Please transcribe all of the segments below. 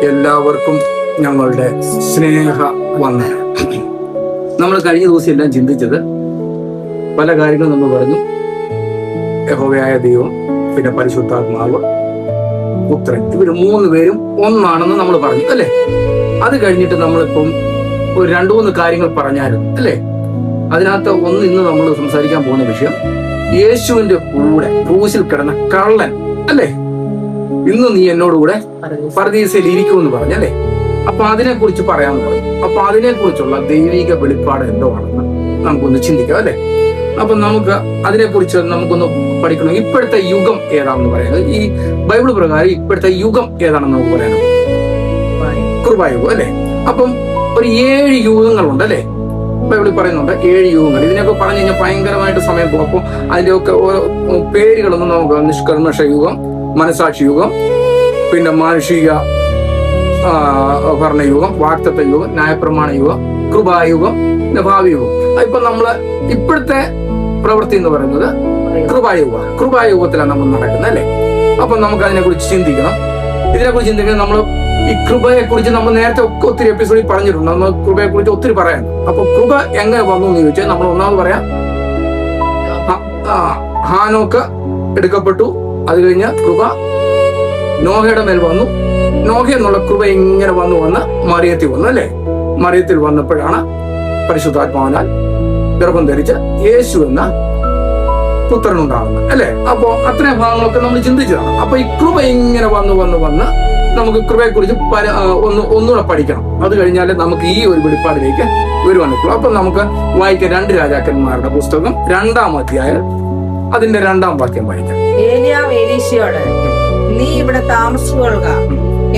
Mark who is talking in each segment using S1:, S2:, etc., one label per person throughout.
S1: എല്ലാവർക്കും ഞങ്ങളുടെ സ്നേഹ വന്ദനം. നമ്മൾ കഴിഞ്ഞ ദിവസം എല്ലാം ചിന്തിച്ചത് പല കാര്യങ്ങളും നമ്മൾ പറഞ്ഞു. യഹോവയായ ദൈവം, പിന്നെ പരിശുദ്ധാത്മാവ്, പുത്രൻ, ഇവർ മൂന്ന് പേരും ഒന്നാണെന്ന് നമ്മൾ പറഞ്ഞു അല്ലേ. അത് കഴിഞ്ഞിട്ട് നമ്മളിപ്പം ഒരു 2-3 കാര്യങ്ങൾ പറഞ്ഞായിരുന്നു അല്ലേ. അതിനകത്ത് ഒന്ന് ഇന്ന് നമ്മൾ സംസാരിക്കാൻ പോകുന്ന വിഷയം യേശുവിന്റെ കൂടെ ക്രൂശിൽ കിടന്ന കള്ളൻ അല്ലേ. ഇന്ന് നീ എന്നോടുകൂടെ പരദീസയിൽ ഇരിക്കുമെന്ന് പറഞ്ഞല്ലേ. അപ്പൊ അതിനെ കുറിച്ച് പറയാമെന്ന് പറഞ്ഞു. അപ്പൊ അതിനെ കുറിച്ചുള്ള ദൈവിക വെളിപ്പാട് എന്തോ ആണെന്ന് നമുക്കൊന്ന് ചിന്തിക്കാം അല്ലെ. അപ്പൊ നമുക്ക് അതിനെക്കുറിച്ച് നമുക്കൊന്ന് പഠിക്കണം. ഇപ്പോഴത്തെ യുഗം ഏതാണെന്ന് പറയുന്നത്, ഈ ബൈബിൾ പ്രകാരം ഇപ്പോഴത്തെ യുഗം ഏതാണെന്ന് നമുക്ക് പറയാനും കൃപായുഗം അല്ലെ. അപ്പം ഒരു 7 യുഗങ്ങളുണ്ട് അല്ലെ. ബൈബിളിൽ പറയുന്നുണ്ട് 7 യുഗങ്ങൾ. ഇതിനൊക്കെ പറഞ്ഞു കഴിഞ്ഞാൽ ഭയങ്കരമായിട്ട് സമയം പോകും. അപ്പോൾ അതിന്റെയൊക്കെ ഓരോ പേരുകളൊന്നും നമുക്ക് നിഷ്കർമ്മഷ യുഗം, മനസാക്ഷി യുഗം, പിന്നെ മാനുഷിക ഭരണയുഗം, വാക്തത്വ യുഗം, ന്യായപ്രമാണ യുഗം, കൃപായുഗം, പിന്നെ ഭാവി യുഗം. ഇപ്പൊ നമ്മള് ഇപ്പോഴത്തെ പ്രവൃത്തി എന്ന് പറയുന്നത് കൃപായുഗത്തിലാണ് നമ്മൾ നടക്കുന്നത് അല്ലെ. അപ്പൊ നമുക്ക് അതിനെ കുറിച്ച് ചിന്തിക്കണം. ഇതിനെക്കുറിച്ച് ചിന്തിക്കണം. നമ്മൾ ഈ കൃപയെ കുറിച്ച് നമ്മൾ നേരത്തെ ഒത്തിരി എപ്പിസോഡിൽ പറഞ്ഞിട്ടുണ്ട്. നമ്മൾ കൃപയെ കുറിച്ച് ഒത്തിരി പറയാൻ. അപ്പൊ കൃപ എങ്ങനെ വന്നു എന്ന് ചോദിച്ചാൽ നമ്മൾ ഒന്നാമത് പറയാം, ഹാനോക്ക് എടുക്കപ്പെട്ടു. അത് കഴിഞ്ഞ് കൃപ നോഹയുടെ മേൽ വന്നു. നോഹ എന്നുള്ള കൃപ ഇങ്ങനെ വന്ന് മറിയത്തിൽ വന്നു അല്ലെ. മറിയത്തിൽ വന്നപ്പോഴാണ് പരിശുദ്ധാത്മാവിനാൽ ഗർഭം ധരിച്ച് യേശു എന്ന പുത്രനുണ്ടാകുന്നത് അല്ലെ. അപ്പോ അത്രയും ഭാഗങ്ങളൊക്കെ നമ്മൾ ചിന്തിച്ചതാണ്. അപ്പൊ ഈ കൃപ ഇങ്ങനെ വന്ന് നമുക്ക് കൃപയെ കുറിച്ച് ഒന്നുകൂടെ പഠിക്കണം. അത് കഴിഞ്ഞാല് നമുക്ക് ഈ ഒരു വെളിപ്പാടിലേക്ക് വരുവാനുള്ളൂ. അപ്പൊ നമുക്ക് വായിക്കാം 2 രാജാക്കന്മാരുടെ പുസ്തകം 2-ാം അധ്യായം അതിന്റെ 2-ാം വാക്യം വായിക്കാം.
S2: ഏലിയാവ് എലീശയോട്, നീ ഇവിടെ താമസിച്ചുകൊള്ളുക,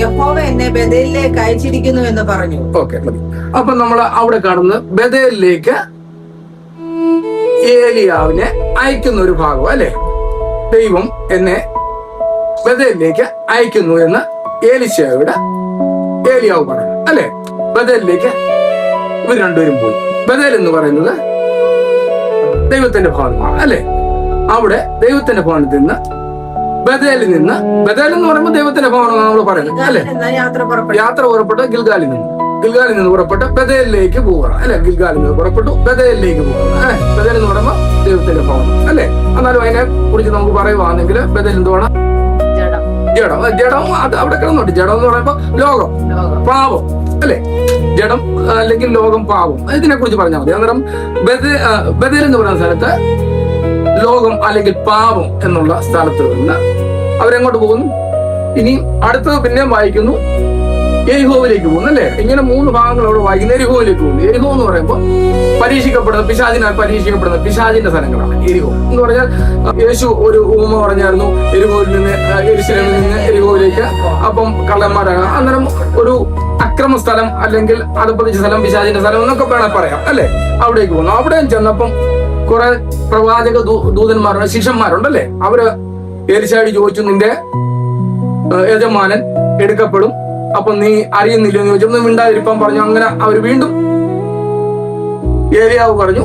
S2: യഹോവ എന്നെ ബേഥേലിലേക്ക് അയച്ചിരിക്കുന്നു എന്ന് പറഞ്ഞു.
S1: ഓക്കെ, മതി. അപ്പൊ നമ്മൾ അവിടെ കാണുന്നത് ബേഥേലിലേക്ക് ഏലിയാവിനെ അയക്കുന്ന ഒരു ഭാഗം അല്ലെ. ദൈവം എന്നെ ബേഥേലിലേക്ക് അയക്കുന്നു എന്ന് ഏലിയാവ് പറഞ്ഞു അല്ലെ. ബേഥേലിലേക്ക് ഇവർ രണ്ടുപേരും പോയി. ബേഥേൽ എന്ന് പറയുന്നത് ദൈവത്തിന്റെ ഭവനമാണ് അല്ലെ. അവിടെ ദൈവത്തിന്റെ ഭവനത്തിൽ നിന്ന് ബേഥേൽ എന്ന് പറയുമ്പോൾ ദൈവത്തിന്റെ ഭവനം നമ്മൾ പറയുന്നത് അല്ലെ. യാത്ര പുറപ്പെട്ട് ഗിൽഗാലിൽ നിന്ന് പുറപ്പെട്ട് ബേഥേലിലേക്ക് പോവുക അല്ലെ. ഗിൽഗാലിൽ നിന്ന് പുറപ്പെട്ടു ബേഥേലിലേക്ക് പോവുക. ബേഥേൽ എന്ന് പറയുമ്പോൾ ദൈവത്തിന്റെ ഭവനം അല്ലെ. എന്നാലും അതിനെ കുറിച്ച് നമുക്ക് പറയുവാണെങ്കിൽ ബേഥേൽ എന്തുവാണ്? ജഡം. അത് അവിടെ കിടന്നുണ്ട്. ജഡം എന്ന് പറയുമ്പോൾ ലോകം, പാപം അല്ലെ. ജഡം അല്ലെങ്കിൽ ലോകം, പാപം, ഇതിനെ കുറിച്ച് പറഞ്ഞാൽ മതി. അന്നേരം ബേഥേൽ എന്ന് പറയുന്ന സ്ഥലത്ത് ലോകം അല്ലെങ്കിൽ പാപം എന്നുള്ള സ്ഥലത്ത് നിന്ന് അവരെങ്ങോട്ട് പോകുന്നു. ഇനി അടുത്തത് പിന്നെയും വായിക്കുന്നു, എരിഹോവിലേക്ക് പോകുന്നു അല്ലെ. ഇങ്ങനെ 3 ഭാഗങ്ങൾ അവിടെ വായിക്കുന്ന. എരിഹോവിലേക്ക് പോകുന്നു. എരിഹോ എന്ന് പറയുമ്പോൾ പരീക്ഷിക്കപ്പെടുന്ന പിശാചിന്റെ സ്ഥലങ്ങളാണ് എരിഹോ എന്ന് പറഞ്ഞാൽ. യേശു ഒരു ഉപമ പറഞ്ഞായിരുന്നു, യെരിഹോയിൽ നിന്ന് യെരൂശലേമിൽ നിന്ന് എരിഹോവിലേക്ക്. അപ്പം കള്ളന്മാരാകാം. അന്നേരം ഒരു അക്രമ സ്ഥലം അല്ലെങ്കിൽ അതപ്പതിച്ച സ്ഥലം, പിശാചിന്റെ സ്ഥലം എന്നൊക്കെ വേണം പറയാം അല്ലെ. അവിടേക്ക് പോകുന്നു. അവിടെ ചെന്നപ്പം കുറെ പ്രവാചക ദൂതന്മാരുണ്ട്, ശിഷ്യന്മാരുണ്ടല്ലേ. അവര് ഏലിശായോട് ചോദിച്ചു, നിന്റെ യജമാനൻ എടുക്കപ്പെടും, അപ്പൊ നീ അറിയുന്നില്ലെന്ന് ചോദിച്ചു. മിണ്ടാതിരിപ്പം പറഞ്ഞു. അങ്ങനെ അവർ വീണ്ടും ഏലിയാവ് പറഞ്ഞു,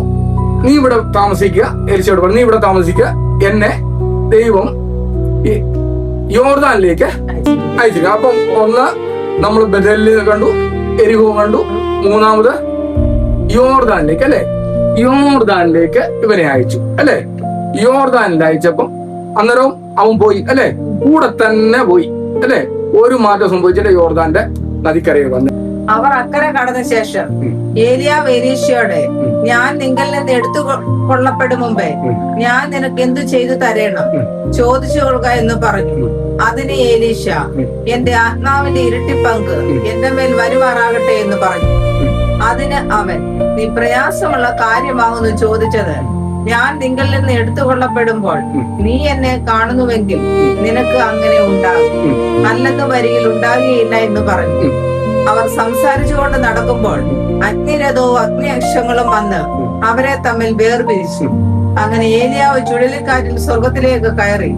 S1: നീ ഇവിടെ താമസിക്കുക. ഏലിശായോട് പറഞ്ഞു, നീ ഇവിടെ താമസിക്കുക, എന്നെ ദൈവം യോർദാനിലേക്ക് അയച്ചിരിക്കുക. അപ്പം ഒന്ന് നമ്മൾ ബേഥേലിൽ കണ്ടു, എരിഹോ കണ്ടു, 3-ാമത് യോർദാനിലേക്ക് അല്ലെ. യോർദാനിലേക്ക് ഇവനെ അയച്ചു അല്ലെ. യോർദാനിൽ അയച്ചപ്പം അന്നേരവും അവൻ പോയി അല്ലെ. കൂടെ തന്നെ പോയി അല്ലെ. ഒരു മാറ്റം സംഭവിച്ചിട്ട് യോർദാന്റെ നദിക്കരയിൽ വന്നു.
S2: അവർ അക്കരെ കടന്ന ശേഷം ഏലിയാവ് എലീശയോട്, ഞാൻ നിങ്ങളിൽ നിന്ന് എടുത്തു കൊള്ളപ്പെടും മുമ്പേ ഞാൻ നിനക്ക് എന്തു ചെയ്തു തരേണം ചോദിച്ചു കൊള്ളുക എന്ന് പറഞ്ഞു. അതിന് ഏലീശ, എന്റെ ആത്മാവിന്റെ ഇരട്ടിപ്പങ്ക് എന്റെ മേൽ വരുമാറാകട്ടെ എന്ന് പറഞ്ഞു. അതിന് അവൻ, നീ പ്രയാസമുള്ള കാര്യമാകുന്നു ചോദിച്ചത്. ഞാൻ നിങ്ങളിൽ നിന്ന് എടുത്തുകൊള്ളപ്പെടുമ്പോൾ നീ എന്നെ കാണുന്നുവെങ്കിൽ നിനക്ക് അങ്ങനെ ഉണ്ടാകും, അല്ലെന്ന് വരികിൽ ഉണ്ടാകുകയില്ല എന്ന് പറഞ്ഞു. അവർ സംസാരിച്ചുകൊണ്ട് നടക്കുമ്പോൾ അഗ്നിരഥവും അഗ്നിയക്ഷങ്ങളും വന്ന് അവരെ തമ്മിൽ വേർപിരിച്ചു. അങ്ങനെ ഏലിയാവ് ചുഴലിക്കാറ്റിൽ സ്വർഗത്തിലേക്ക് കയറി.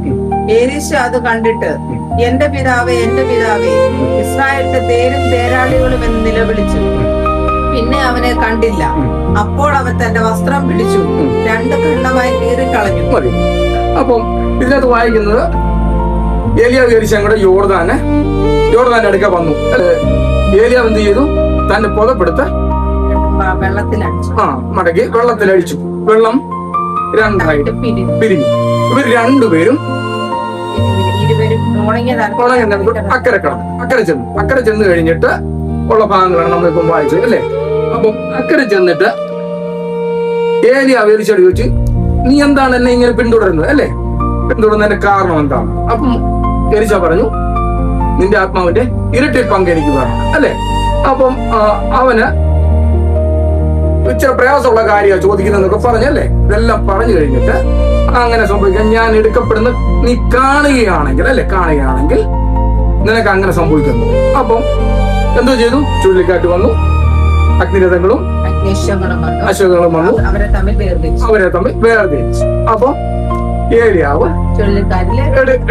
S2: എലീശ അത് കണ്ടിട്ട്, എന്റെ പിതാവേ, എന്റെ പിതാവേ, ഇസ്രായേലിന്റെ തേരും തേരാളികളും എന്ന് നിലവിളിച്ചു. പിന്നെ അവനെ കണ്ടില്ല. അപ്പോൾ അവൻ തന്റെ വസ്ത്രം പിടിച്ചു 2 ഖണ്ഡമായി കീറിക്കളഞ്ഞു.
S1: അപ്പം ഇതിനകത്ത് വായിക്കുന്നത് ഏലിയാവ് എലീശ യോർദാനെ യോർദാന്റെ അടുക്ക വന്നു. ഏലിയാവ് എന്ത് ചെയ്തു? തന്റെ പുതപ്പെടുത്ത് മടക്കി വെള്ളത്തിലടിച്ചു. വെള്ളം രണ്ടായിട്ട് പിരിഞ്ഞു. ഇവർ രണ്ടുപേരും അക്കരെ ചെന്ന് കഴിഞ്ഞിട്ട് ഉള്ള ഭാഗങ്ങളാണ് നമ്മളിപ്പം വായിച്ചത് അല്ലേ? അപ്പം അക്കരെ ചെന്നിട്ട് ഏലിയാവ് എലീശയോട് ചോദിച്ചു, നീ എന്താണ് എന്നെ ഇങ്ങനെ പിന്തുടരുന്നത് അല്ലേ? പിന്തുടരുന്നതിന്റെ കാരണം എന്താണ്? അപ്പം എലീശ പറഞ്ഞു, നിന്റെ ആത്മാവിന്റെ ഇരട്ടി പങ്ക് എനിക്ക് വേണം അല്ലെ? അപ്പം അവന് ഇച്ചിരി പ്രയാസമുള്ള കാര്യമാണ് ചോദിക്കുന്നതൊക്കെ പറഞ്ഞല്ലേ? ഇതെല്ലാം പറഞ്ഞു കഴിഞ്ഞിട്ട് അങ്ങനെ സംഭവിക്കാൻ ഞാൻ എടുക്കപ്പെടുന്ന നീ കാണുകയാണെങ്കിൽ അല്ലെ, കാണുകയാണെങ്കിൽ നിനക്ക് അങ്ങനെ സംഭവിക്കുന്നു. അപ്പം എന്തോ ചെയ്തു? ചുഴലിക്കാറ്റ് വന്നു, അഗ്നിരഥങ്ങളും അശ്വങ്ങളും വന്നു, അവരെ തമ്മിൽ വേർതിരിച്ചു. അപ്പൊ ഏലിയാവ്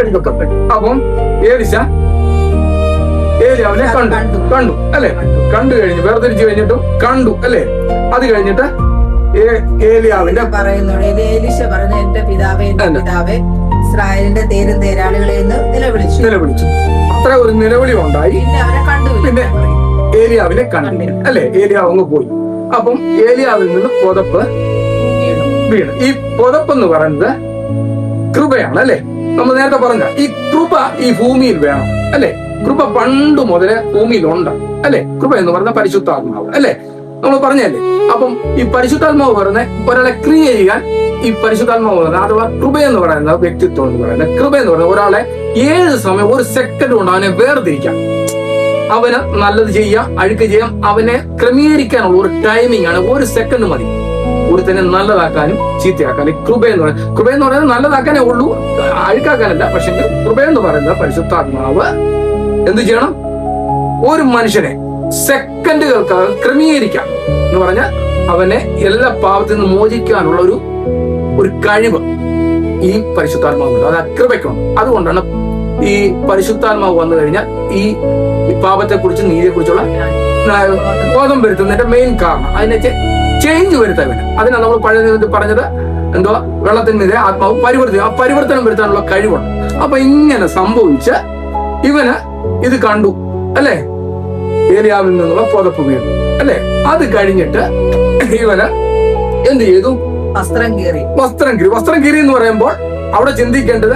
S1: എടുക്കപ്പെട്ടു. അപ്പം ഏലിയാവിനെ കണ്ടു അല്ലെ? കണ്ടു കഴിഞ്ഞു, വേർതിരിച്ചു കഴിഞ്ഞിട്ടും കണ്ടു അല്ലെ? അത് കഴിഞ്ഞിട്ട് ഏലിയാവിന്റെ
S2: എലീശ പറഞ്ഞു, എന്റെ പിതാവേ ഇസ്രായേലിന്റെ തേരും തേരാളികളെ നിലവിളിച്ചു.
S1: അത്ര ഒരു നിലവിളി ഉണ്ടായി. പിന്നെ ഏലിയാവിനെ കണ്ടു അല്ലെ? ഏലിയാവ് അങ്ങ് പോയി. അപ്പം ഏലിയാവിൽ നിന്ന് പുതപ്പ് വീണു. ഈ പുതപ്പ് എന്ന് പറയുന്നത് കൃപയാണ് അല്ലെ? നമ്മൾ നേരത്തെ പറഞ്ഞ ഈ കൃപ ഈ ഭൂമിയിൽ വേണം അല്ലെ? കൃപ പണ്ട് മുതലേ ഭൂമിയിലുണ്ട് അല്ലെ? കൃപ എന്ന് പറഞ്ഞ പരിശുദ്ധാത്മാവ് അല്ലെ? നമ്മൾ പറഞ്ഞല്ലേ? അപ്പം ഈ പരിശുദ്ധാത്മാവ് പറയുന്ന ഒരാളെ ക്രിയ ചെയ്യാൻ ഈ പരിശുദ്ധാത്മാവ് പറയുന്നത്, അഥവാ കൃപ എന്ന് പറയുന്ന വ്യക്തിത്വം എന്ന് പറയുന്നത്, കൃപ എന്ന് പറയുന്നത് ഒരാളെ ഏത് സമയം ഒരു സെക്കൻഡ് കൊണ്ട് അവനെ വേർതിരിക്കാം. അവന് നല്ലത് ചെയ്യാം, അഴുക്ക് ചെയ്യാം, അവനെ ക്രമീകരിക്കാനുള്ള ഒരു ടൈമിംഗ് ആണ്. ഒരു സെക്കൻഡ് മതി ഒരു തന്നെ നല്ലതാക്കാനും ചീത്തയാക്കാനും. കൃപ എന്ന് പറയുന്നത് നല്ലതാക്കാനേ ഉള്ളൂ, അഴുക്കാക്കാനല്ല. പക്ഷെ കൃപ എന്ന് പറയുന്ന പരിശുദ്ധാത്മാവ് എന്ത് ചെയ്യണം? ഒരു മനുഷ്യനെ സെക്കൻഡുകൾക്കകം ക്രമീകരിക്കാം എന്ന് പറഞ്ഞാൽ അവനെ എല്ലാ പാപത്തിൽ നിന്ന് മോചിക്കാനുള്ള ഒരു കഴിവ് ഈ പരിശുദ്ധാത്മാവുണ്ട്. അത് കൃപയ്ക്കുണ്ട്. അതുകൊണ്ടാണ് ഈ പരിശുദ്ധാത്മാവ് വന്നു കഴിഞ്ഞാൽ ഈ പാപത്തെ കുറിച്ച് നീതിയെ കുറിച്ചുള്ള ബോധം വരുത്തുന്നതിന്റെ മെയിൻ കാരണം അതിനെ ചേഞ്ച് വരുത്തവന്. അതിനാണ് നമ്മൾ പഴയ നിയമത്തിൽ പറഞ്ഞത് എന്തോ വെള്ളത്തിനെതിരെ ആത്മാവ് പരിവർത്തനം വരുത്താനുള്ള കഴിവുണ്ട്. അപ്പൊ ഇങ്ങനെ സംഭവിച്ച് ഇവന് ഇത് കണ്ടു അല്ലെ? ഏലിയാവിൽ നിന്നുള്ള പുതപ്പ് വീണു അല്ലെ? അത് കഴിഞ്ഞിട്ട് ഇവന് എന്ത് ചെയ്തു? വസ്ത്രം കീറി എന്ന് പറയുമ്പോൾ അവിടെ ചിന്തിക്കേണ്ടത്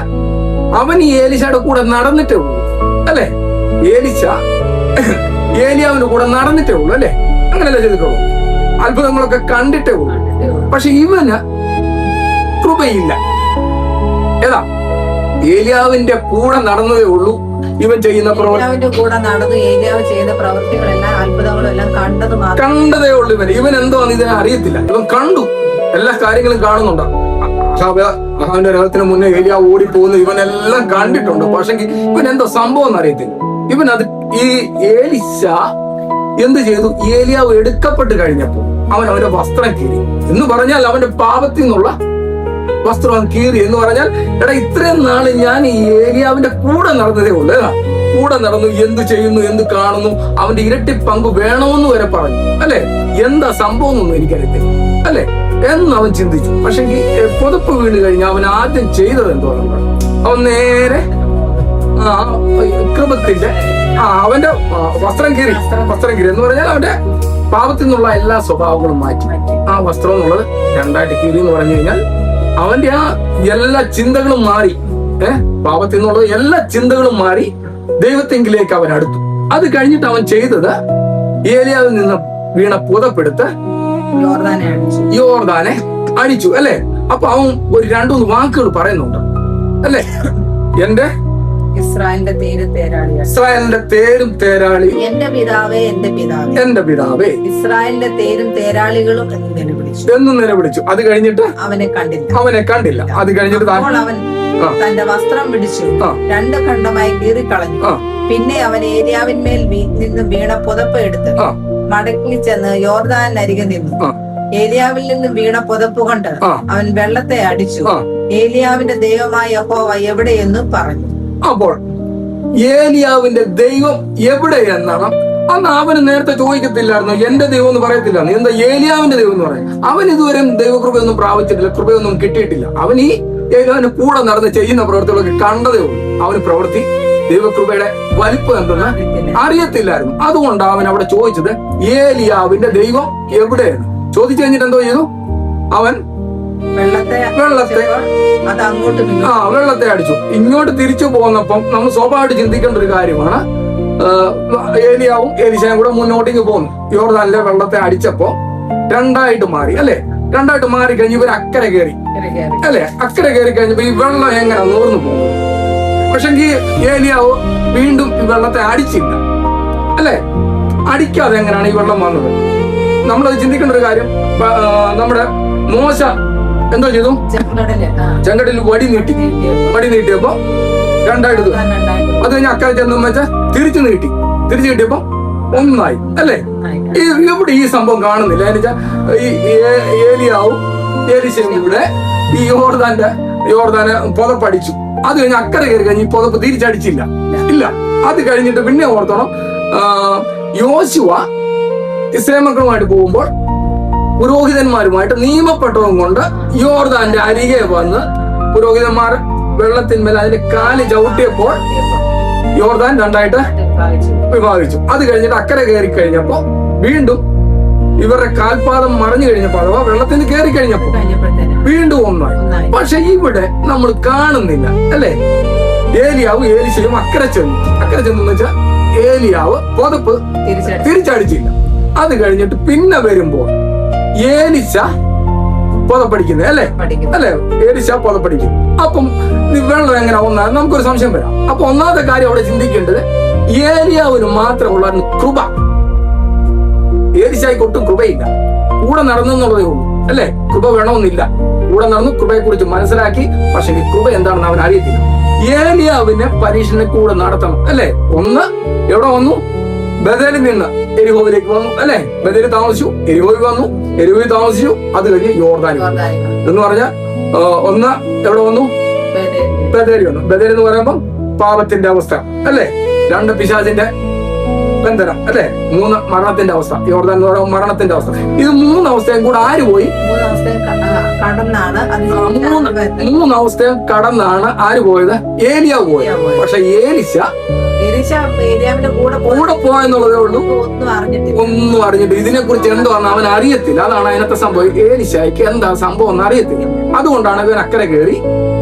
S1: അവൻ ഈ ഏലീശയുടെ കൂടെ നടന്നിട്ടേ ഉള്ളൂ അല്ലെ? ഏലിയാവിന്റെ കൂടെ നടന്നിട്ടേ ഉള്ളൂ അല്ലെ? അങ്ങനെയല്ല ചെയ്തിട്ടുള്ളൂ. അത്ഭുതങ്ങളൊക്കെ കണ്ടിട്ടേ ഉള്ളൂ. പക്ഷെ ഇവന് കൃപയില്ല. ഏതാ? ഏലിയാവിന്റെ കൂടെ നടന്നതേ ഉള്ളൂ. ഇവൻ ചെയ്യുന്ന കണ്ടതേ ഉള്ളൂ. ഇവൻ എന്തോന്ന് ഇതിനെ അറിയത്തില്ല. ഇവൻ കണ്ടു, എല്ലാ കാര്യങ്ങളും കാണുന്നുണ്ട്. അഹാവിന്റെ രഥത്തിന് മുന്നേ ഏലിയാവ് ഓടിപ്പോകുന്നു, ഇവനെല്ലാം കണ്ടിട്ടുണ്ട്. പക്ഷെ ഇവൻ എന്തോ സംഭവം എന്ന് അറിയത്തില്ല. ഇവൻ അത് ഈ ഏലീശ എന്ത് ചെയ്തു? ഏലിയാവ് എടുക്കപ്പെട്ട് കഴിഞ്ഞപ്പോ അവന്റെ വസ്ത്രം കീറി എന്ന് പറഞ്ഞാൽ അവന്റെ പാപത്തിൽ നിന്നുള്ള വസ്ത്രം കീറി എന്ന് പറഞ്ഞാൽ, എടാ ഇത്രയും നാള് ഞാൻ ഈ ഏലിയാവിന്റെ കൂടെ നടന്നതേ ഉള്ളു. കൂടെ നടന്നു, എന്ത് ചെയ്യുന്നു, എന്ത് കാണുന്നു, അവന്റെ ഇരട്ടി പങ്ക് വേണമെന്ന് വരെ പറഞ്ഞു അല്ലെ? എന്താ സംഭവം എന്നൊന്നും എനിക്കറിയത്തില്ല അല്ലെ എന്ന് അവൻ ചിന്തിച്ചു. പക്ഷെ പുതപ്പ് വീണ് കഴിഞ്ഞാൽ അവൻ ആദ്യം ചെയ്തത് എന്തോന്നു? അവൻ നേരെ കൃപത്തിന്റെ അവന്റെ വസ്ത്രം കീറി എന്ന് പറഞ്ഞാൽ അവന്റെ പാപത്തിൽ നിന്നുള്ള എല്ലാ സ്വഭാവങ്ങളും മാറ്റി. ആ വസ്ത്രം എന്നുള്ളത് രണ്ടായിട്ട് കീറി എന്ന് പറഞ്ഞു കഴിഞ്ഞാൽ അവന്റെ എല്ലാ ചിന്തകളും മാറി. പാപത്തിൽ നിന്നുള്ള എല്ലാ ചിന്തകളും മാറി ദൈവത്തെങ്കിലേക്ക് അവൻ അടുത്തു. അത് കഴിഞ്ഞിട്ട് അവൻ ചെയ്തത് ഏലിയാവിൽ നിന്ന് വീണ പുതപ്പെടുത്ത് യോർദാനെ അടിച്ചു അല്ലെ? അപ്പൊ അവൻ ഒരു രണ്ടുമൂന്ന് വാക്കുകൾ പറയുന്നുണ്ട് അല്ലെ?
S2: ഇസ്രായേലിന്റെ
S1: തേരും തേരാളി,
S2: എന്റെ പിതാവേ ഇസ്രായേലിന്റെ തേരും തേരാളികളും എന്ന് നിലവിളിച്ചു. അത് കഴിഞ്ഞിട്ട് അവനെ കണ്ടില്ല. അത് കഴിഞ്ഞിട്ട് അവൻ തന്റെ വസ്ത്രം പിടിച്ചു രണ്ട് ഖണ്ഡമായി കീറിക്കളഞ്ഞു. പിന്നെ അവൻ ഏലിയാവിന്മേൽ നിന്ന് വീണ പുതപ്പ് എടുത്ത് മടക്കി ചെന്ന് യോർദാനരികെ നിന്നു. ഏലിയാവിൽ നിന്ന് വീണ പുതപ്പ് കൊണ്ട് അവൻ വെള്ളത്തെ അടിച്ചു. ഏലിയാവിന്റെ ദൈവമായ യഹോവ എവിടെയെന്ന് പറഞ്ഞു.
S1: അപ്പോൾ ഏലിയാവിന്റെ ദൈവം എവിടെയെന്നാണ് അന്ന് അവന് നേരത്തെ ചോദിക്കത്തില്ലായിരുന്നു. എന്റെ ദൈവം എന്ന് പറയത്തില്ലായിരുന്നു. എന്താ ഏലിയാവിന്റെ ദൈവം എന്ന് പറയും? അവൻ ഇതുവരെ ദൈവകൃപയൊന്നും പ്രാപിച്ചിട്ടില്ല, കൃപയൊന്നും കിട്ടിയിട്ടില്ല. അവൻ ഈ ഏലിയാവിന്റെ കൂടെ നടന്ന് ചെയ്യുന്ന പ്രവൃത്തികളൊക്കെ കണ്ടതേ ഉള്ളൂ. അവന് പ്രവൃത്തി ദൈവകൃപയുടെ വലിപ്പം എന്തെന്ന് അറിയത്തില്ലായിരുന്നു. അതുകൊണ്ടാണ് അവൻ അവിടെ ചോദിച്ചത് ഏലിയാവിന്റെ ദൈവം എവിടെയാണ് ചോദിച്ചു. കഴിഞ്ഞിട്ട് എന്തോ ചെയ്തു? അവൻ വെള്ളത്തെ വെള്ളത്തെ അടിച്ചു. ഇങ്ങോട്ട് തിരിച്ചു പോന്നപ്പം നമ്മൾ സ്വാഭാവികമായിട്ട് ചിന്തിക്കേണ്ട ഒരു കാര്യമാണ്, ഏലിയാവും ഏലിശയും കൂടെ മുന്നോട്ടേക്ക് പോന്നു. യോർദാനിലെ വെള്ളത്തെ അടിച്ചപ്പോ രണ്ടായിട്ട് മാറി അല്ലെ. രണ്ടായിട്ട് മാറി കഴിഞ്ഞ് ഇവർ അക്കരെ കയറി അല്ലെ. അക്കരെ കയറി കഴിഞ്ഞപ്പോ ഈ വെള്ളം എങ്ങനെ നൂർന്നു പോകും? പക്ഷെങ്കിൽ ഏലിയാവ് വീണ്ടും ഈ വെള്ളത്തെ അടിച്ചില്ല അല്ലെ. അടിക്കാതെ എങ്ങനെയാണ് ഈ വെള്ളം വന്നത്? നമ്മളത് ചിന്തിക്കേണ്ട ഒരു കാര്യം. നമ്മുടെ മോശ എന്തോ ചെയ്തു? ചെങ്കടലിൽ വടി നീട്ടിയപ്പോ രണ്ടായിട്ട് അത് കഴിഞ്ഞ് അക്കരെ ചെന്ന് വെച്ചാൽ തിരിച്ചു നീട്ടിയപ്പോ ഒന്നായി അല്ലേ. ഇവിടെ ഈ സംഭവം കാണുന്നില്ല. എന്നുവെച്ചാൽ ഈ ഏലിയാവും ഏലിശയും കൂടെ ഈ യോർദാനെ പുതപ്പടിച്ചു. അത് കഴിഞ്ഞ് അക്കരെ കയറി കഴിഞ്ഞ് ഈ പുതപ്പ് തിരിച്ചടിച്ചില്ല. അത് കഴിഞ്ഞിട്ട് പിന്നെ ഓർത്തണം, യോശുവ ഇസ്രായേൽ മക്കളുമായിട്ട് പോകുമ്പോൾ പുരോഹിതന്മാരുമായിട്ട് നിയമപ്പെട്ടതും കൊണ്ട് യോർദാന്റെ അരികെ വന്ന് പുരോഹിതന്മാർ വെള്ളത്തിന്മേൽ അതിന്റെ കാല് ചവിട്ടിയപ്പോൾ യോർദാൻ രണ്ടായിട്ട് വിഭാഗിച്ചു. അത് കഴിഞ്ഞിട്ട് അക്കരെ കയറി കഴിഞ്ഞപ്പോ വീണ്ടും ഇവരുടെ കാൽപാദം മറിഞ്ഞു കഴിഞ്ഞപ്പോ അഥവാ വെള്ളത്തിന് കയറി കഴിഞ്ഞപ്പോ വീണ്ടും ഒന്നായി. പക്ഷെ ഇവിടെ നമ്മൾ കാണുന്നില്ല അല്ലെ. ഏലിയാവും ഏലിശയും അക്കരെ ചെന്നു വെച്ചാൽ ഏലിയാവ് പുതപ്പ് തിരിച്ചടിച്ചില്ല. അത് കഴിഞ്ഞിട്ട് പിന്നെ വരുമ്പോൾ ഏലിശ പുതപ്പടിക്കുന്നത് അല്ലെ. ഏലിശ പുതപ്പടിക്കുന്നു. അപ്പം വെള്ളം എങ്ങനെ ഒന്നാണ് നമുക്കൊരു സംശയം വരാം. അപ്പൊ ഒന്നാമത്തെ കാര്യം അവിടെ ചിന്തിക്കേണ്ടത്, ഏലിയാവിന് മാത്രമുള്ള കൃപ. ഏലിശായ്ക്ക് ഒട്ടും കൃപയില്ല. കൂടെ നടന്നെന്നുള്ളതേ ഉള്ളൂ അല്ലെ. കൃപ വേണമെന്നില്ല. കൂടെ നടന്നു, കൃപയെ കുറിച്ച് മനസ്സിലാക്കി. പക്ഷെ കൃപ എന്താണെന്ന് അവൻ അറിയത്തില്ല. ഏലിയാവിനെ പരീക്ഷനെ കൂടെ നടത്തണം അല്ലെ. ഒന്ന് എവിടെ വന്നു? ബഥേലിൽ നിന്ന് എരിഹോവിലേക്ക് വന്നു അല്ലെ. ബഥേലിൽ താമസിച്ചു, എരിഹോവിൽ വന്നു, എരിഹോവിൽ താമസിച്ചു. അത് കഴിഞ്ഞ് യോർദാനിൽ എന്ന് പറഞ്ഞാൽ ഒന്ന് എവിടെ വന്നു? ബഥേലിൽ വന്നു. ബഥേൽ എന്ന് പറയുമ്പോൾ പാപത്തിന്റെ അവസ്ഥ അല്ലെ. രണ്ട് പിശാചിന്റെ ബന്ധനം അല്ലെ. മൂന്ന് മരണത്തിന്റെ അവസ്ഥ. യോർദാൻ എന്ന് പറയുമ്പോൾ മരണത്തിന്റെ അവസ്ഥ. ഇത് മൂന്നവസ്ഥയും കൂടെ ആര് പോയി? മൂന്നവസ്ഥയും കടന്നാണ് ആര് പോയത്? ഏലിയാവ് പോയത്. പക്ഷെ ഏലിശ കൂടെ പോയെന്നുള്ളതേ ഉള്ളൂ. ഒന്നും അറിഞ്ഞിട്ട് ഇതിനെ കുറിച്ച് എന്താണെന്ന് അവൻ അറിയത്തില്ല. അതാണ് അതിനകത്തെ സംഭവം. ഏലിശയ്ക്ക് എന്താ സംഭവം എന്ന് അറിയത്തില്ല. അതുകൊണ്ടാണ് ഇവൻ അക്കരെ കയറി.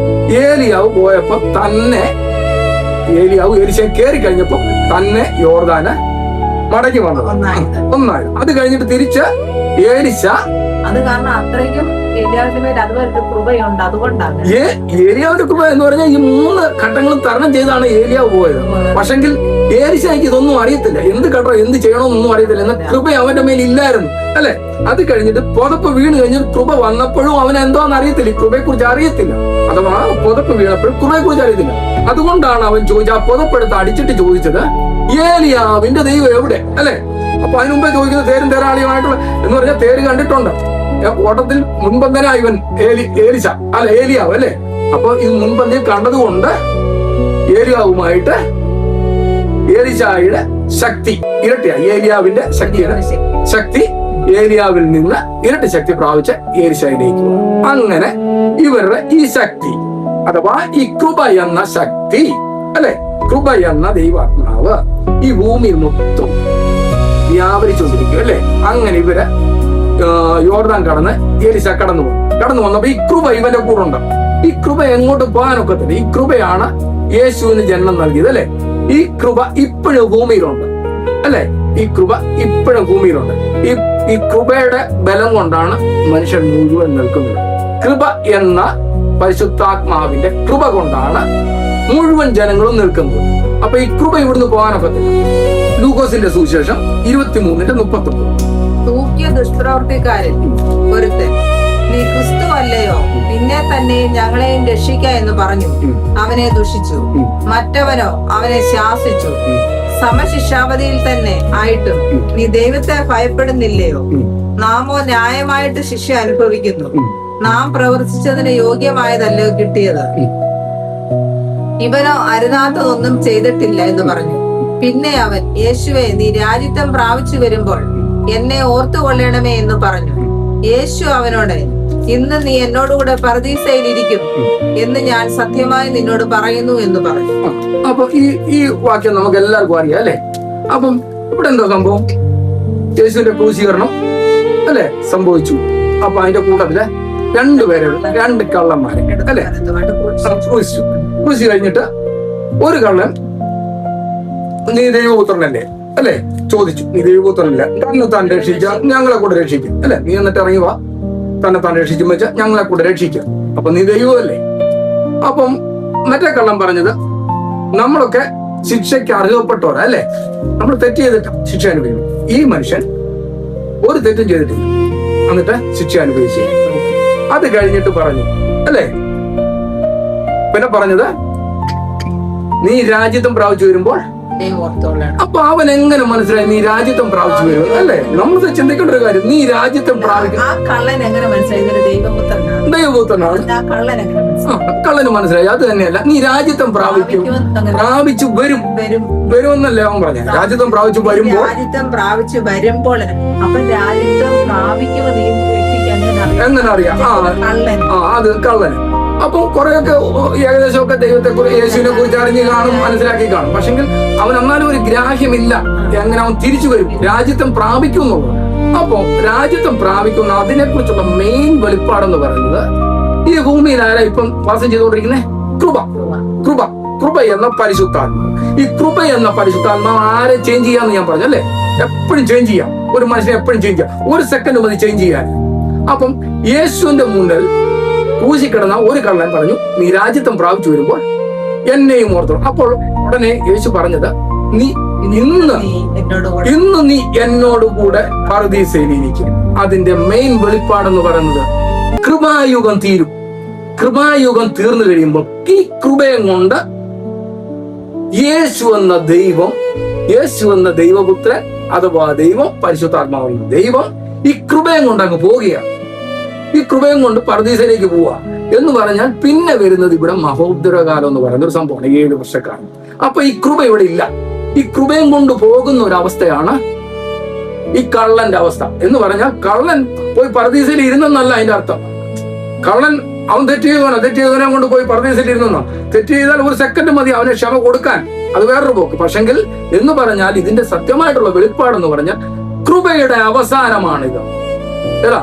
S1: ഏലിയാവ് പോയപ്പോ തന്നെ ഏലിശ കയറി കഴിഞ്ഞപ്പോ തന്നെ യോർദാന് മടങ്ങി വന്നത് ഒന്നായി. അത് കഴിഞ്ഞിട്ട് തിരിച്ച് ഏലിശ,
S2: അത് കാരണം അത്രയ്ക്കും ഏലിയാവിന്റെ
S1: കൃപ എന്ന് പറഞ്ഞാൽ ഈ മൂന്ന് ഘട്ടങ്ങളും തരണം ചെയ്താണ് ഏലിയാവ് പോയത്. പക്ഷെങ്കിൽ ഏലിശയ്ക്ക് ഇതൊന്നും അറിയത്തില്ല. എന്ത് ഘട്ടം എന്ത് ചെയ്യണമെന്നൊന്നും അറിയത്തില്ല. എന്നാൽ കൃപ അവന്റെ മേൽ ഇല്ലായിരുന്നു അല്ലെ. അത് കഴിഞ്ഞിട്ട് പുതപ്പ് വീണ് കഴിഞ്ഞിട്ട് കൃപ വന്നപ്പോഴും അവൻ എന്തോന്ന് അറിയത്തില്ല. കൃപയെ കുറിച്ച് അറിയത്തില്ല. അഥവാ പുതപ്പ് വീണപ്പോഴും കൃപയെ കുറിച്ച് അറിയത്തില്ല. അതുകൊണ്ടാണ് അവൻ ചോദിച്ചത്, ആ പുതപ്പെടുത്ത് അടിച്ചിട്ട് ചോദിച്ചത് ഏലിയാവിന്റെ ദൈവം എവിടെ അല്ലെ. അപ്പൊ അതിന് മുമ്പേ ചോദിക്കുന്നത് തേരും തേരാളിയുമായിട്ടുള്ള എന്ന് പറഞ്ഞാൽ തേര് കണ്ടിട്ടുണ്ട്. ഓട്ടത്തിൽ മുൻപന്തിനായി ഇവൻ ഏലിശ അല്ല ഏലിയാവ് അല്ലെ. അപ്പൊ ഇത് മുൻപന്തിൽ കണ്ടതുകൊണ്ട് ഏലിയാവുമായിട്ട് ഏലിശായുടെ ശക്തി ഇരട്ടിയായി. ഏലിയാവിന്റെ ശക്തി ഏലിയാവിൽ നിന്ന് ഇരട്ടി ശക്തി പ്രാപിച്ച ഏലിശായിലേക്ക്. അങ്ങനെ ഇവരുടെ ഈ ശക്തി അഥവാ ഈ കൃപ എന്ന ശക്തി അല്ലെ, കൃപ എന്ന ദൈവാത്മാവ് ഈ ഭൂമിയിൽ മൊത്തം വ്യാപരിച്ചുകൊണ്ടിരിക്കും അല്ലെ. അങ്ങനെ ഇവര് യോർദാൻ കടന്ന് ഏലിശ കടന്നു വന്നപ്പോ ഈ കൃപ ഇവന്റെ കൂടെ ഉണ്ട്. ഈ കൃപ എങ്ങോട്ട് പോകാനൊക്കത്തില്ല. ഈ കൃപയാണ് യേശുവിന് ജന്മം നൽകിയത് അല്ലെ. ഈ കൃപ ഇപ്പോഴും ഭൂമിയിലുണ്ട് അല്ലെ. ഈ കൃപ ഇപ്പോഴും ഭൂമിയിലുണ്ട്. ഈ കൃപയുടെ ബലം കൊണ്ടാണ് മനുഷ്യൻ മുഴുവൻ നിൽക്കുന്നത്. കൃപ എന്ന പരിശുദ്ധാത്മാവിന്റെ കൃപ കൊണ്ടാണ് മുഴുവൻ ജനങ്ങളും നിൽക്കുന്നത്. അപ്പൊ ഈ കൃപ ഇവിടുന്ന് പോകാനൊക്കത്തില്ല. ലൂക്കോസിന്റെ സുവിശേഷം 23:39.
S2: തൂക്കിയ ദുഷ്പ്രവർത്തിക്കാരൻ ഒരുത്തൻ, നീ ക്രിസ്തു അല്ലയോ, നിന്നെ തന്നെ ഞങ്ങളെയും രക്ഷിക്ക എന്ന് പറഞ്ഞു അവനെ ദുഷിച്ചു. മറ്റവനോ അവനെ ശാസിച്ചു, സമശിക്ഷാവധിയിൽ തന്നെ ആയിട്ടും നീ ദൈവത്തെ ഭയപ്പെടുന്നില്ലയോ? നാമോ ന്യായമായിട്ട് ശിക്ഷ അനുഭവിക്കുന്നു, നാം പ്രവർത്തിച്ചതിന് യോഗ്യമായതല്ലോ കിട്ടിയത്. ഇവനോ അരുതാത്തതൊന്നും ചെയ്തിട്ടില്ല എന്ന് പറഞ്ഞു. പിന്നെ അവൻ, യേശുവേ, നീ രാജ്യത്വം പ്രാപിച്ചു വരുമ്പോൾ എന്നെ ഓർത്തുകൊള്ളണമേ എന്ന് പറഞ്ഞു. യേശു അവനോട്, ഇന്ന് നീ എന്നോടുകൂടെ പറുദീസയിലിരിക്കും എന്ന് ഞാൻ സത്യമായി നിന്നോട് പറയുന്നു എന്ന് പറഞ്ഞു.
S1: അപ്പൊ ഈ വാക്യം നമുക്ക് എല്ലാവർക്കും അറിയാം അല്ലെ. അപ്പം ഇവിടെ എന്താ സംഭവം? യേശുവിന്റെ ക്രൂശീകരണം അല്ലെ സംഭവിച്ചു. അപ്പൊ അതിന്റെ കൂട്ടത്തില് രണ്ട് കള്ളന്മാരെ അല്ലെ ക്രൂശിച്ചു. ക്രൂശി കഴിഞ്ഞിട്ട് ഒരു കള്ളൻ നീ ദൈവപുത്രനല്ലേ അല്ലെ ചോദിച്ചു. നീ ദൈവപുത്രനല്ല, തന്നെ താൻ രക്ഷിച്ച ഞങ്ങളെ കൂടെ രക്ഷിക്കും അല്ലെ. നീ എന്നിട്ട് ഇറങ്ങി വാ, തന്നെ താൻ രക്ഷിക്കും വെച്ചാൽ ഞങ്ങളെ കൂടെ രക്ഷിക്കാം. അപ്പൊ നീ ദൈവമല്ലേ. അപ്പം മറ്റേ കള്ളൻ പറഞ്ഞത് നമ്മളൊക്കെ ശിക്ഷയ്ക്ക് അർഹപ്പെട്ടവരാ അല്ലെ, നമ്മൾ തെറ്റ് ചെയ്തിട്ട് ശിക്ഷ അനുഭവിക്കും. ഈ മനുഷ്യൻ ഒരു തെറ്റും ചെയ്തിട്ടില്ല, എന്നിട്ട് ശിക്ഷ അനുഭവിച്ചു. അത് കഴിഞ്ഞിട്ട് പറഞ്ഞു അല്ലെ, പിന്നെ പറഞ്ഞത് നീ രാജ്യത്വം പ്രാപിച്ചു വരുമ്പോൾ. അപ്പൊ അവൻ എങ്ങനെ മനസ്സിലായി നീ രാജ്യത്വം പ്രാപിച്ചു വരും അല്ലെ? നമ്മൾ ചിന്തിക്കേണ്ട ഒരു കാര്യം, നീ രാജ്യത്വം പ്രാപിക്കും. ദൈവപുത്രനാണ്. കള്ളന് മനസ്സിലായി അത് തന്നെയല്ല, നീ രാജ്യത്വം പ്രാപിച്ചു വരും വരുമെന്നല്ലേ അവൻ പറഞ്ഞ. രാജ്യത്വം പ്രാപിച്ചു വരുമ്പോൾ എങ്ങനെ അറിയാം? അത് കള്ളന്. അപ്പം കുറെയൊക്കെ ഏകദേശമൊക്കെ ദൈവത്തെ കുറിച്ച് യേശുവിനെ കുറിച്ച് അറിഞ്ഞ് കാണും, മനസ്സിലാക്കി കാണും. പക്ഷെങ്കിൽ അവൻ എന്നാലും ഒരു ഗ്രാഹ്യമില്ല എങ്ങനെ അവൻ തിരിച്ചു വരും, രാജ്യത്വം പ്രാപിക്കും എന്നുള്ളത്. അപ്പൊ രാജ്യത്വം പ്രാപിക്കുന്ന അതിനെ കുറിച്ചുള്ള മെയിൻ വെളിപ്പാടെന്ന് പറയുന്നത് ഈ ഭൂമിയിൽ ആരാ ഇപ്പം വാസം ചെയ്തുകൊണ്ടിരിക്കുന്നത്? കൃപ എന്ന പരിശുദ്ധാത്മാവ്. ഈ കൃപ എന്ന പരിശുദ്ധാത്മാവ് ആരെ ചേഞ്ച് ചെയ്യാന്ന് ഞാൻ പറഞ്ഞു അല്ലെ. എപ്പോഴും ചേഞ്ച് ചെയ്യാം, ഒരു മനുഷ്യനെ എപ്പോഴും ചേഞ്ച് ചെയ്യാം, ഒരു സെക്കൻഡ് മതി ചേഞ്ച് ചെയ്യാൻ. അപ്പം യേശുവിന്റെ മുന്നിൽ ക്രൂശിക്കിടന്ന ഒരു കള്ളൻ പറഞ്ഞു നീ രാജ്യത്വം പ്രാപിച്ചു വരുമ്പോൾ എന്നെയും ഓർത്തു. അപ്പോൾ ഉടനെ യേശു പറഞ്ഞത് ഇന്ന് നീ എന്നോടുകൂടെ പറുദീസയിലിരിക്കും. അതിന്റെ മെയിൻ വെളിപ്പാടെന്ന് പറയുന്നത് കൃപായുഗം തീരും. കൃപായുഗം തീർന്നു കഴിയുമ്പോൾ ഈ കൃപയും കൊണ്ട് യേശു എന്ന ദൈവപുത്രൻ അഥവാ ദൈവം, പരിശുദ്ധാത്മാവുന്ന ദൈവം ഈ കൃപയും കൊണ്ട് അങ്ങ് പോവുകയാണ്. ഈ കൃപയും കൊണ്ട് പറുദീസയിലേക്ക് പോവുക എന്ന് പറഞ്ഞാൽ പിന്നെ വരുന്നത് ഇവിടെ മഹോദരകാലം എന്ന് പറയുന്ന ഒരു സംഭവമാണ്, 7 വർഷക്കാലം. അപ്പൊ ഈ കൃപ ഇവിടെ ഇല്ല. ഈ കൃപയും കൊണ്ട് പോകുന്ന ഒരു അവസ്ഥയാണ് ഈ കള്ളന്റെ അവസ്ഥ എന്ന് പറഞ്ഞാൽ. കള്ളൻ പോയി പറുദീസയിൽ ഇരുന്നെന്നല്ല അതിന്റെ അർത്ഥം. കള്ളൻ അവൻ തെറ്റ് ചെയ്തവനെ കൊണ്ട് പോയി പറുദീസയിൽ ഇരുന്നോ. തെറ്റ് ചെയ്താൽ ഒരു സെക്കൻഡ് മതി അവനെ ക്ഷമ കൊടുക്കാൻ, അത് വേറൊരു പോക്ക്. പക്ഷെങ്കിൽ എന്ന് പറഞ്ഞാൽ ഇതിന്റെ സത്യമായിട്ടുള്ള വെളിപ്പാടെന്ന് പറഞ്ഞാൽ കൃപയുടെ അവസാനമാണിത്. ഏതാ?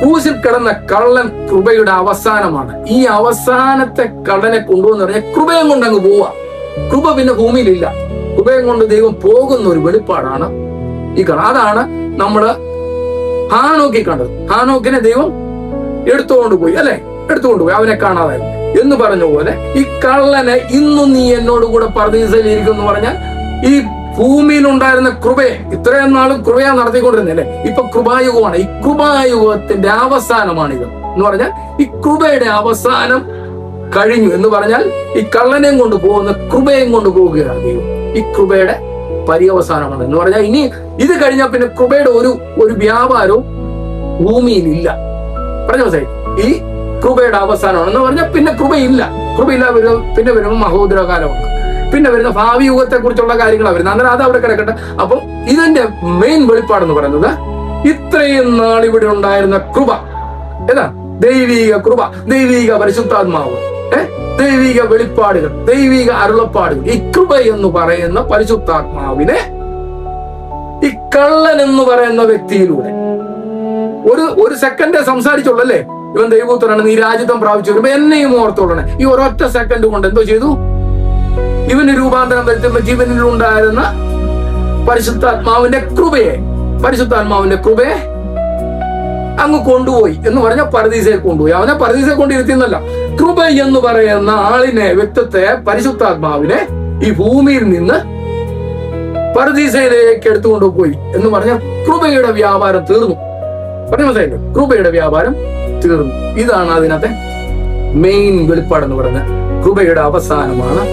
S1: ക്രൂശിൽ കിടന്ന കള്ളൻ കൃപയുടെ അവസാനമാണ്. ഈ അവസാനത്തെ കള്ളനെ കൊണ്ടുവന്ന് പറഞ്ഞാൽ കൃപയും കൊണ്ട് അങ്ങ് പോവാ. കൃപ പിന്നെ ഭൂമിയിലില്ല. കൃപയും കൊണ്ട് ദൈവം പോകുന്ന ഒരു വെളിപ്പാടാണ് ഈ കള്ളൻ. അതാണ് നമ്മള് ഹാനോക്കിൽ കണ്ടത്. ഹാനോക്കിനെ ദൈവം എടുത്തുകൊണ്ട് പോയി അല്ലെ, അവനെ കാണാതായി എന്ന് പറഞ്ഞ പോലെ ഈ കള്ളനെ ഇന്നും നീ എന്നോടുകൂടെ പറുദീസയിൽ ഇരിക്കും എന്ന് പറഞ്ഞാൽ ഈ ഭൂമിയിൽ ഉണ്ടായിരുന്ന കൃപയെ ഇത്രയും നാളും കൃപയാ നടത്തിക്കൊണ്ടിരുന്നല്ലേ, ഇപ്പൊ കൃപായുഗമാണ്. ഈ കൃപായുഗത്തിന്റെ അവസാനമാണിത് എന്ന് പറഞ്ഞാൽ ഈ കൃപയുടെ അവസാനം കഴിഞ്ഞു എന്ന് പറഞ്ഞാൽ ഈ കള്ളനെയും കൊണ്ട് പോകുന്ന കൃപയും കൊണ്ട് പോവുകയാണ് ദൈവം. ഈ കൃപയുടെ പര്യവസാനമാണ് എന്ന് പറഞ്ഞാൽ ഇനി ഇത് കഴിഞ്ഞാൽ പിന്നെ കൃപയുടെ ഒരു വ്യാപാരവും ഭൂമിയിലില്ല. പറഞ്ഞ മനസ്സിലായി? ഈ കൃപയുടെ അവസാനമാണെന്ന് പറഞ്ഞാൽ പിന്നെ കൃപയില്ല പിന്നെ വരുമ്പോൾ മഹോദരകാലമാണ്. പിന്നെ വരുന്ന ഭാവി യുഗത്തെ കുറിച്ചുള്ള കാര്യങ്ങളാണ് വരുന്നത്. അന്നേരം അത് അവിടെ കിടക്കട്ടെ. അപ്പൊ ഇതിന്റെ മെയിൻ വെളിപ്പാടെന്ന് പറയുന്നത് ഇത്രയും നാൾ ഇവിടെ ഉണ്ടായിരുന്ന കൃപ ഏതാ? ദൈവിക കൃപ, ദൈവിക പരിശുദ്ധാത്മാവ്, ദൈവിക വെളിപ്പാടുകൾ, ദൈവിക അരുളപ്പാടുകൾ. ഈ കൃപ എന്ന് പറയുന്ന പരിശുദ്ധാത്മാവിനെ ഈ കള്ളൻ എന്ന് പറയുന്ന വ്യക്തിയിലൂടെ ഒരു സെക്കൻഡേ സംസാരിച്ചുള്ളല്ലേ, ഇവൻ ദൈവപുത്രനാണ്, നീ രാജ്യത്വം പ്രാപിച്ചു വരുമ്പോ എന്നെയും ഓർത്തോളണേ. ഈ ഒരൊറ്റ സെക്കൻഡ് കൊണ്ട് എന്തോ ചെയ്തു? ഇവന് രൂപാന്തരം വരുത്തുമ്പോ ജീവനിൽ ഉണ്ടായിരുന്ന പരിശുദ്ധാത്മാവിന്റെ കൃപയെ അങ്ങ് കൊണ്ടുപോയി എന്ന് പറഞ്ഞ പറുദീസയെ കൊണ്ടുപോയി. അവനെ പറുദീസയെ കൊണ്ടിരുത്തിയെന്നല്ല, കൃപ എന്ന് പറയുന്ന ആളിനെ, വ്യക്തിത്വത്തെ, പരിശുദ്ധാത്മാവിനെ ഈ ഭൂമിയിൽ നിന്ന് പറുദീസയിലേക്ക് എടുത്തുകൊണ്ടുപോയി എന്ന് പറഞ്ഞ കൃപയുടെ വ്യാപാരം തീർന്നു. പറഞ്ഞ മനസ്സിലായില്ലേ? കൃപയുടെ വ്യാപാരം തീർന്നു. ഇതാണ് അതിനകത്തെ മെയിൻ വെളിപ്പാടെന്ന് പറയുന്നത്. കൃപയുടെ അവസാനമാണ്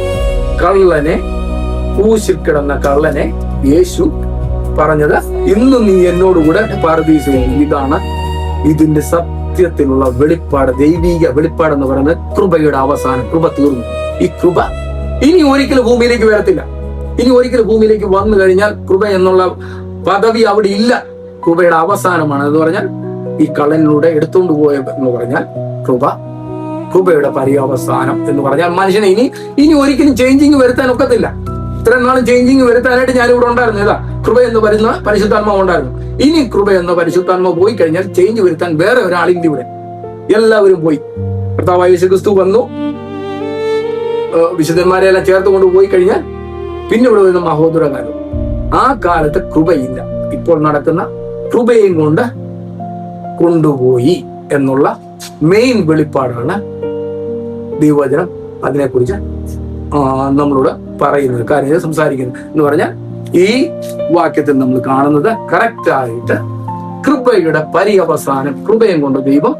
S1: കള്ളനെ, ക്രൂശിൽ കിടന്ന കള്ളനെ യേശു പറഞ്ഞത് ഇന്ന് നീ എന്നോടുകൂടെ പറുദീസയിൽ. ഇതാണ് ഇതിന്റെ സത്യത്തിലുള്ള വെളിപ്പാട്, ദൈവിക വെളിപ്പാടെന്ന് പറയുന്നത്. കൃപയുടെ അവസാനം, കൃപ തീർന്നു. ഈ കൃപ ഇനി ഒരിക്കലും ഭൂമിയിലേക്ക് വരത്തില്ല. ഇനി ഒരിക്കലും ഭൂമിയിലേക്ക് വന്നു കഴിഞ്ഞാൽ കൃപ എന്നുള്ള പദവി അവിടെ ഇല്ല. കൃപയുടെ അവസാനമാണ് എന്ന് പറഞ്ഞാൽ ഈ കള്ളനിലൂടെ എടുത്തുകൊണ്ട് പോയത് എന്ന് പറഞ്ഞാൽ കൃപയുടെ പര്യവസാനം എന്ന് പറഞ്ഞാൽ മനുഷ്യനെ ഇനി ഒരിക്കലും ചേഞ്ചിങ് വരുത്താൻ ഒക്കത്തില്ല. ഇത്രയും നാളും ചേഞ്ചിങ് വരുത്താനായിട്ട് ഞാനിവിടെ ഉണ്ടായിരുന്നു. ഏതാ കൃപ എന്ന് പറയുന്ന പരിശുദ്ധാത്മാവ് ഉണ്ടായിരുന്നു. ഇനി കൃപ എന്ന പരിശുദ്ധാത്മാവ് പോയി കഴിഞ്ഞാൽ ചേഞ്ച് വരുത്താൻ വേറെ ഒരാളിന്റെ ഇവിടെ. എല്ലാവരും പോയി. കർത്താവായ യേശുക്രിസ്തു വന്നു, വിശുദ്ധന്മാരെ എല്ലാം ചേർത്ത് കൊണ്ടുപോയി കഴിഞ്ഞാൽ പിന്നെ ഇവിടെ വരുന്ന മഹോദര കാലം. ആ കാലത്ത് കൃപയില്ല. ഇപ്പോൾ നടക്കുന്ന കൃപയും കൊണ്ട് കൊണ്ടുപോയി എന്നുള്ള മെയിൻ വെളിപ്പാടാണ് ദൈവവചനം അതിനെക്കുറിച്ച് നമ്മളോട് പറയുന്നത്, കാര്യങ്ങൾ സംസാരിക്കുന്നത്. എന്ന് പറഞ്ഞാൽ ഈ വാക്യത്തിൽ നമ്മൾ കാണുന്നത് കറക്റ്റ് ആയിട്ട് കൃപയുടെ പര്യവസാനം, കൃപയും കൊണ്ട് ദൈവം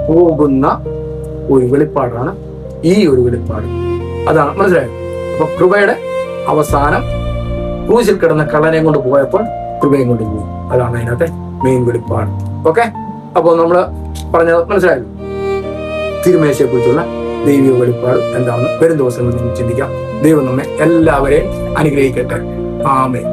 S1: പോകുന്ന ഒരു വെളിപ്പാടാണ് ഈ ഒരു വെളിപ്പാട്. അതാണ് മനസ്സിലായത്. അപ്പൊ കൃപയുടെ അവസാനം ക്രൂശിൽ കിടന്ന കള്ളനെ കൊണ്ട് പോയപ്പോൾ കൃപയും കൊണ്ട് പോയി. അതാണ് അതിനകത്തെ മെയിൻ വെളിപ്പാട്. ഓക്കെ, അപ്പോൾ നമ്മൾ പറഞ്ഞത് മനസ്സിലായല്ലോ. തിരുമേശയെ കുറിച്ചുള്ള ദൈവിക വെളിപ്പാട് എന്താണെന്ന് വരും ദിവസങ്ങളിൽ നമുക്ക് ചിന്തിക്കാം. ദൈവം നമ്മെ എല്ലാവരെയും അനുഗ്രഹിക്കട്ടെ. ആമേൻ.